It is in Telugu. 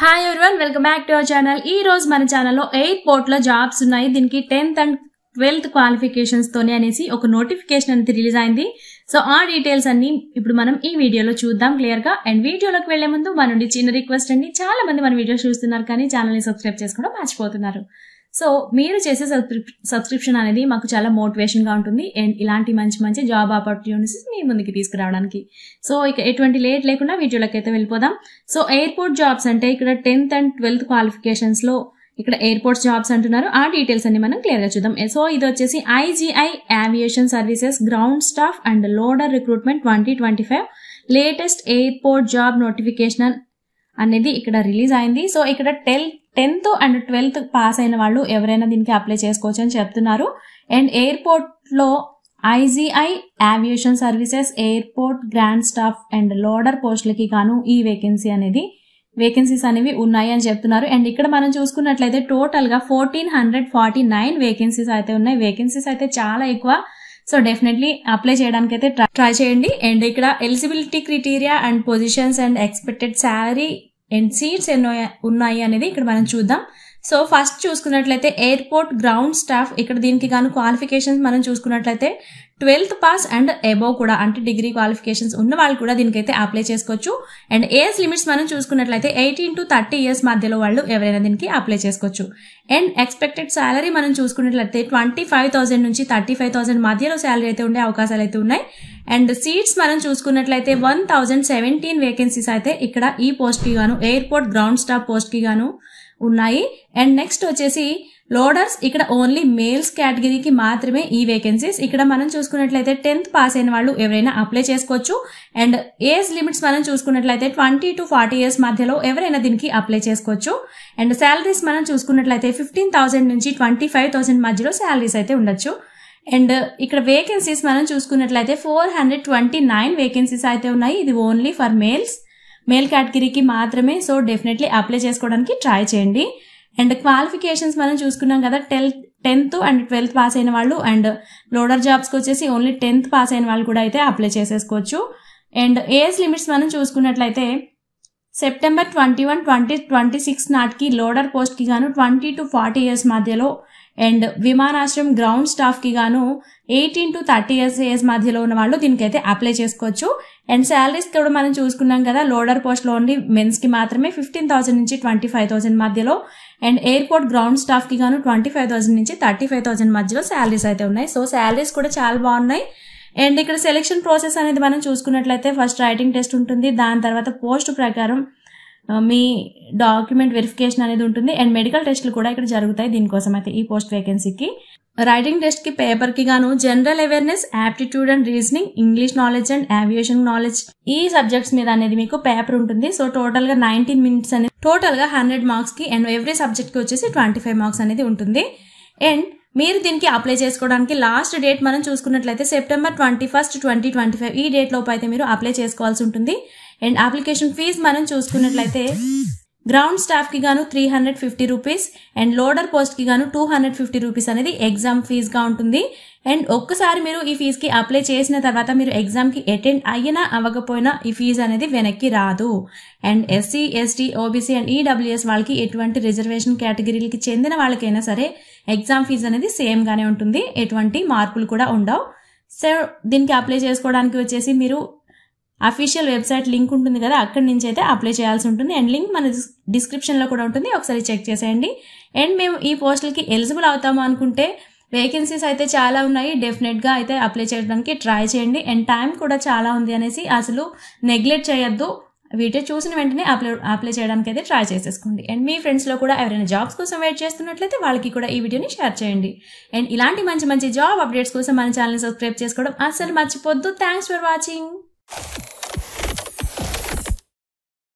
Hi everyone, welcome back to our channel. ఈ రోజు మన ఛానల్లో ఎయిర్పోర్ట్ లో జాబ్స్ ఉన్నాయి. దీనికి 10th and 12th క్వాలిఫికేషన్స్ తోనే అనేసి ఒక నోటిఫికేషన్ అనేది రిలీజ్ అయింది. సో ఆ డీటెయిల్స్ అన్ని ఇప్పుడు మనం ఈ వీడియోలో చూద్దాం క్లియర్ గా. అండ్ వీడియోలోకి వెళ్లే ముందు మన నుండి చిన్న రిక్వెస్ట్ అండి, చాలా మంది మన వీడియోస్ చూస్తున్నారు కానీ ఛానల్ ని సబ్స్క్రైబ్ చేసుకోవడం మర్చిపోతున్నారు. సో మీరు చేసే సబ్స్క్రిప్షన్ అనేది మాకు చాలా మోటివేషన్ గా ఉంటుంది అండ్ ఇలాంటి మంచి మంచి జాబ్ ఆపర్చునిటీస్ మీ ముందుకి తీసుకురావడానికి. సో ఇక ఎటువంటి లేట్ లేకుండా వీడియోలోకి అయితే వెళ్ళిపోదాం. సో ఎయిర్పోర్ట్ జాబ్స్ అంటే ఇక్కడ 10th and 12th క్వాలిఫికేషన్స్ లో ఇక్కడ ఎయిర్పోర్ట్స్ జాబ్స్ అంటున్నారు. ఆ డీటెయిల్స్ అన్ని మనం క్లియర్ గా చూద్దాం. సో ఇది వచ్చేసి IGI aviation services ground staff and loader recruitment 2025 latest airport job notification అనేది ఇక్కడ రిలీజ్ అయింది. సో ఇక్కడ 10th and 12th పాస్ అయిన వాళ్ళు ఎవరైనా దీనికి అప్లై చేసుకోవచ్చు అని చెప్తున్నారు. అండ్ ఎయిర్పోర్ట్ లో IGI aviation services airport grand staff and loader పోస్టులకి గాను ఈ వేకెన్సీస్ అనేవి ఉన్నాయి అని చెప్తున్నారు. అండ్ ఇక్కడ మనం చూసుకున్నట్లయితే టోటల్ గా 1449 వేకెన్సీస్ అయితే ఉన్నాయి. వేకెన్సీస్ అయితే చాలా ఎక్కువ. సో డెఫినెట్లీ అప్లై చేయడానికి అయితే ట్రై చేయండి. అండ్ ఇక్కడ eligibility criteria and positions and expected salary and seats ఎన్నో ఉన్నాయి అనేది ఇక్కడ మనం చూద్దాం. సో ఫస్ట్ చూసుకున్నట్లయితే ఎయిర్పోర్ట్ గ్రౌండ్ స్టాఫ్, ఇక్కడ దీనికి గాను క్వాలిఫికేషన్స్ మనం చూసుకున్నట్లయితే 12th పాస్ అండ్ అబోవ్ కూడా, అంటే డిగ్రీ క్వాలిఫికేషన్స్ ఉన్న వాళ్ళు కూడా దీనికైతే అప్లై చేసుకోవచ్చు. అండ్ ఏజ్ లిమిట్స్ మనం చూసుకున్నట్లయితే 18 to 30 years మధ్యలో వాళ్ళు ఎవరైనా దీనికి అప్లై చేసుకోవచ్చు. అండ్ ఎక్స్పెక్టెడ్ శాలరీ మనం చూసుకున్నట్లయితే 25,000 నుంచి 35,000 మధ్యలో శాలరీ అయితే ఉండే అవకాశాలు అయితే ఉన్నాయి. అండ్ సీట్స్ మనం చూసుకున్నట్లయితే 1017 వేకెన్సీస్ అయితే ఇక్కడ ఈ పోస్ట్ కి గాను ఎయిర్పోర్ట్ గ్రౌండ్ స్టాఫ్ పోస్ట్ కి గాను ఉన్నాయి. అండ్ నెక్స్ట్ వచ్చేసి లోడర్స్, ఇక్కడ ఓన్లీ మేల్స్ కేటగిరీకి మాత్రమే ఈ వేకెన్సీస్. ఇక్కడ మనం చూసుకున్నట్లయితే 10th పాస్ అయిన వాళ్ళు ఎవరైనా అప్లై చేసుకోవచ్చు. అండ్ ఏజ్ లిమిట్స్ మనం చూసుకున్నట్లయితే 20 to 40 years మధ్యలో ఎవరైనా దీనికి అప్లై చేసుకోవచ్చు. అండ్ శాలరీస్ మనం చూసుకున్నట్లయితే 15,000 నుంచి 25,000 మధ్యలో శాలరీస్ అయితే ఉండొచ్చు. అండ్ ఇక్కడ వేకెన్సీస్ మనం చూసుకున్నట్లయితే 429 వేకెన్సీస్ అయితే ఉన్నాయి. ఇది ఓన్లీ ఫర్ మేల్ కేటగిరీకి మాత్రమే. సో డెఫినెట్లీ అప్లై చేసుకోవడానికి ట్రై చేయండి. అండ్ క్వాలిఫికేషన్స్ మనం చూసుకున్నాం కదా, 10th and 12th పాస్ అయిన వాళ్ళు అండ్ లోడర్ జాబ్స్కి వచ్చేసి ఓన్లీ 10th పాస్ అయిన వాళ్ళు కూడా అయితే అప్లై చేసేసుకోవచ్చు. అండ్ ఏజ్ లిమిట్స్ మనం చూసుకున్నట్లయితే September 21, 2026 నాటికి లోడర్ పోస్ట్ కి గాను 20 to 40 years మధ్యలో అండ్ విమానాశ్రయం గ్రౌండ్ స్టాఫ్ కి గాను 18 to 30 years మధ్యలో ఉన్న వాళ్ళు దీనికైతే అప్లై చేసుకోవచ్చు. అండ్ శాలరీస్ కూడా మనం చూసుకున్నాం కదా, లోడర్ పోస్ట్ లో ఓన్లీ మెన్స్ కి మాత్రమే 15,000 నుంచి 25,000 మధ్యలో అండ్ ఎయిర్పోర్ట్ గ్రౌండ్ స్టాఫ్ కి గాను 25,000 నుంచి 35,000 మధ్యలో శాలరీస్ అయితే ఉన్నాయి. సో శాలరీస్ కూడా చాలా బాగున్నాయి. అండ్ ఇక్కడ సెలెక్షన్ ప్రాసెస్ అనేది మనం చూసుకున్నట్లయితే ఫస్ట్ రైటింగ్ టెస్ట్ ఉంటుంది, దాని తర్వాత పోస్ట్ ప్రకారం మీ డాక్యుమెంట్ వెరిఫికేషన్ అనేది ఉంటుంది. అండ్ మెడికల్ టెస్ట్లు కూడా ఇక్కడ జరుగుతాయి దీనికోసం అయితే ఈ పోస్ట్ వేకెన్సీకి. రైటింగ్ టెస్ట్ కి పేపర్ కి గాను general awareness, aptitude and reasoning, English knowledge and aviation knowledge, ఈ సబ్జెక్ట్స్ మీద అనేది మీకు పేపర్ ఉంటుంది. సో టోటల్ గా 19 minutes అనేది టోటల్ గా 100 marks కి అండ్ ఎవ్రీ సబ్జెక్ట్ కి వచ్చేసి 25 marks అనేది ఉంటుంది. అండ్ మీరు దీనికి అప్లై చేసుకోవడానికి లాస్ట్ డేట్ మనం చూసుకున్నట్లయితే September 21, 2025 ఈ డేట్ లోపు అయితే మీరు అప్లై చేసుకోవాల్సి ఉంటుంది. అండ్ అప్లికేషన్ ఫీజ్ మనం చూసుకున్నట్లయితే గ్రౌండ్ స్టాఫ్ కి గాను 350 రూపీస్ అండ్ లోడర్ పోస్ట్ కి గాను 250 రూపీస్ అనేది ఎగ్జామ్ ఫీజ్ గా ఉంటుంది. అండ్ ఒక్కసారి మీరు ఈ ఫీజ్ కి అప్లై చేసిన తర్వాత మీరు ఎగ్జామ్ కి అటెండ్ అయినా అవ్వకపోయినా ఈ ఫీజు అనేది వెనక్కి రాదు. And SC, ST, OBC and EWS వాళ్ళకి ఎటువంటి రిజర్వేషన్ కేటగిరీలకి చెందిన వాళ్ళకైనా సరే ఎగ్జామ్ ఫీజు అనేది సేమ్ గానే ఉంటుంది, ఎటువంటి మార్పులు కూడా ఉండవు. సో దీనికి అప్లై చేసుకోవడానికి వచ్చేసి మీరు అఫీషియల్ వెబ్సైట్ లింక్ ఉంటుంది కదా, అక్కడి నుంచి అయితే అప్లై చేయాల్సి ఉంటుంది. అండ్ లింక్ మన డిస్క్రిప్షన్ లో కూడా ఉంటుంది, ఒకసారి చెక్ చేసేయండి. అండ్ మేము ఈ పోస్టులకి ఎలిజిబుల్ అవుతాము అనుకుంటే వేకెన్సీస్ అయితే చాలా ఉన్నాయి, డెఫినెట్ గా అయితే అప్లై చేయడానికి ట్రై చేయండి. అండ్ టైం కూడా చాలా ఉంది అనేసి అసలు నెగ్లెక్ట్ చేయొద్దు. వీడియో చూసిన వెంటనే అప్లై చేయడానికి అయితే ట్రై చేసేసుకోండి. అండ్ మీ ఫ్రెండ్స్ లో కూడా ఎవరైనా జాబ్స్ కోసం వెయిట్ చేస్తున్నట్లయితే వాళ్ళకి కూడా ఈ వీడియోని షేర్ చేయండి. అండ్ ఇలాంటి మంచి మంచి జాబ్ అప్డేట్స్ కోసం మన ఛానల్ సబ్స్క్రైబ్ చేసుకోవడం అసలు మర్చిపోద్దు. Thanks for watching.